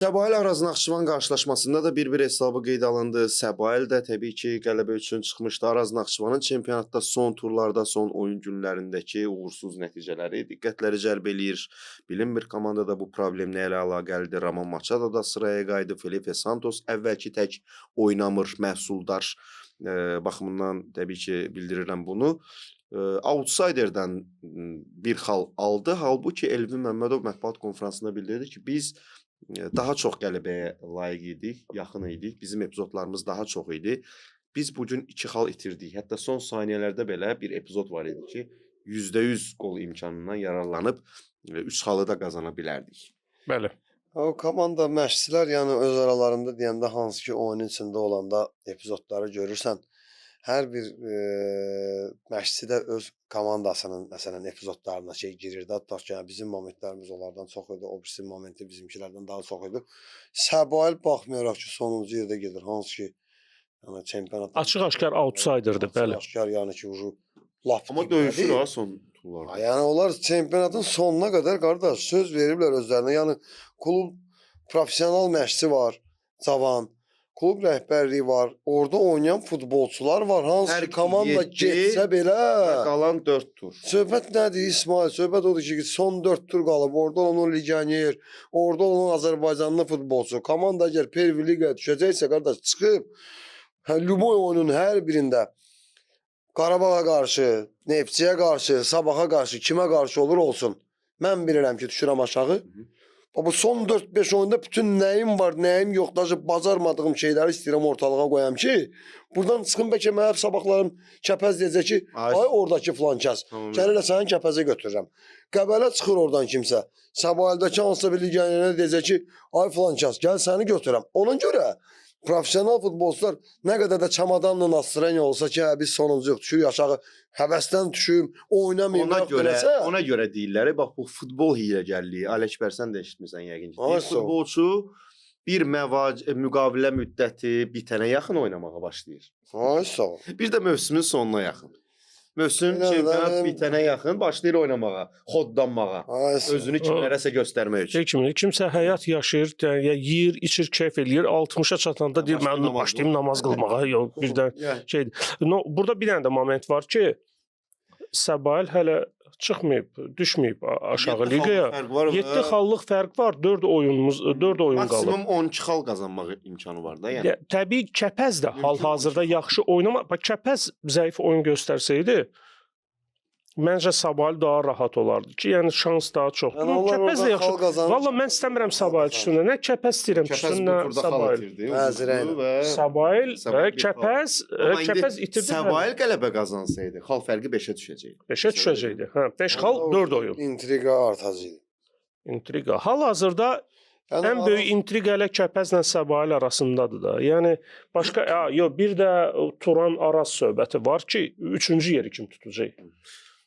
Səbail Araz Naxçıvan qarşılaşmasında da 1-1 hesabı qeyd alındı. Səbail də təbii ki, qələbə üçün çıxmışdı. Araz Naxçıvanın çempionatda son turlarda, son oyun günlərindəki uğursuz nəticələri diqqətləri cəlb eləyir. Bilinmir komandada bu problem nə ilə əlaqəlidir. Roman Machado da sıraya qayıdı. Felipe Santos əvvəlki tək oynamır, məhsuldar baxımından təbii ki, bildirirəm bunu. Outsiderdən bir xal aldı. Halbuki Elvin Məmmədov mətbuat konfransında bildirdi ki, biz daha çox qələbəyə layiq idik, yaxın idik. Bizim epizodlarımız daha çox idi. Biz bugün 2 xal itirdik. Hətta son saniyələrdə belə bir epizod var idi ki, %100 qol imkanından yararlanıb 3 xalı da qazana bilərdik. Bəli. O komanda məşqçilər yəni öz aralarında deyəndə hansı ki oyunun içində olanda epizodları görürsən, hər bir məşqçi də öz komandasının məsələn epizodlarına girirdi. Hətta ki, yəni, bizim momentlərimiz onlardan çox idi, o birisi momenti bizimkilərdən daha çox idi. Səbail baxmayaraq ki, sonuncu yerdə gedir. Hansı ki, yəni çempionat Açıq-aşkar outsiderdir, bəli. Açıq-aşkar yəni ki, lap Amma döyüşür ha son turlarda. Yəni onlar çempionatın sonuna qədər qardaş söz veriblər özlərinə. Yəni klub professional məşqçi var, cavan. Klub rəhbərliyi var, orada oynayan futbolçular var. Hansı ki, komanda getsə belə qalan 4 tur. Söhbət nədir İsmail? Söhbət odur ki, son 4 tur qalıb. Orada onun legioner, orada onun Azərbaycanlı futbolçu. Komanda əgər Pervi Liqaya düşəcəksə, qardaş, çıxıb Lüboy oyunun hər birində Qarabağa qarşı, Neftçiyə qarşı, Sabaha qarşı, kimə qarşı olur olsun. Mən bilirəm ki, düşürəm aşağı. Bu son 4-5 oyunda bütün nəyim var, nəyim yox, da bacarmadığım şeyləri istəyirəm ortalığa qoyam ki, buradan çıxın bəlkə mənim sabahlarım kəpəz deyəcək ki, ay oradakı filan kəs, gəl elə sənin kəpəzə götürürəm. Qəbələ çıxır oradan kimsə, Səbaildəki hansısa bir legionerə deyəcək ki, ay filan kəs, gəl səni götürürəm. Ona görə professional futbolçular nə qədər də çamadanla Astrenya olsa ki, biz sonuncuyuq, düşür aşağı, həvəsdən düşüm, oynamayım. Ona görə deyirlər, bax bu futbol hiləgərliyi, Ələkbər sən də eşitmirsən yəqin ki. Bir futbolçu bir müqavilə müddəti bitənə yaxın oynamağa başlayır. Ay sağ ol. Bir də mövsümün sonuna yaxın. Mövsüm çempionat bitənə yaxın başlayır oynamağa, xoddanmağa, özünü kimlərəsə göstərmək üçün. Kimsə həyat yaşayır, yeyir, içir, keyf eləyir, 60-a çatanda deyir, mən başlayayım namaz qılmağa, yox, birdən şeydir. Burada bir dənə də moment var ki, Səbail hələ çıxmayıb, düşməyib aşağı liqaya. 7 xallıq fərq var, 4 oyun qalıb. Maksimum 12 xal qazanmaq imkanı var da, yəni. Təbii Kəpəz də hal-hazırda yaxşı oynamır. Kəpəz zəif oyun göstərsəydi, məncə Səbail daha rahat olardı ki, yəni şans daha çox. Kəpəz də yaxşı. Valla mən istəmirəm Səbail üstündə. Nə Kəpəz istəyirəm üstündə Səbail. Səbail, Kəpəz itirdi. Səbail qələbə qazansaydı, xal fərqi 5-ə düşəcəkdi. 5-ə düşəcəkdi. 5 xal 4 oyun. İntriqa artacaqdı. İntriqa. Hal-hazırda ən böyük intriqa ilə Kəpəzlə Səbail arasındadır da. Yəni başqa bir də Turan Araz söhbəti var ki, 3-cü yeri kim tutacaq?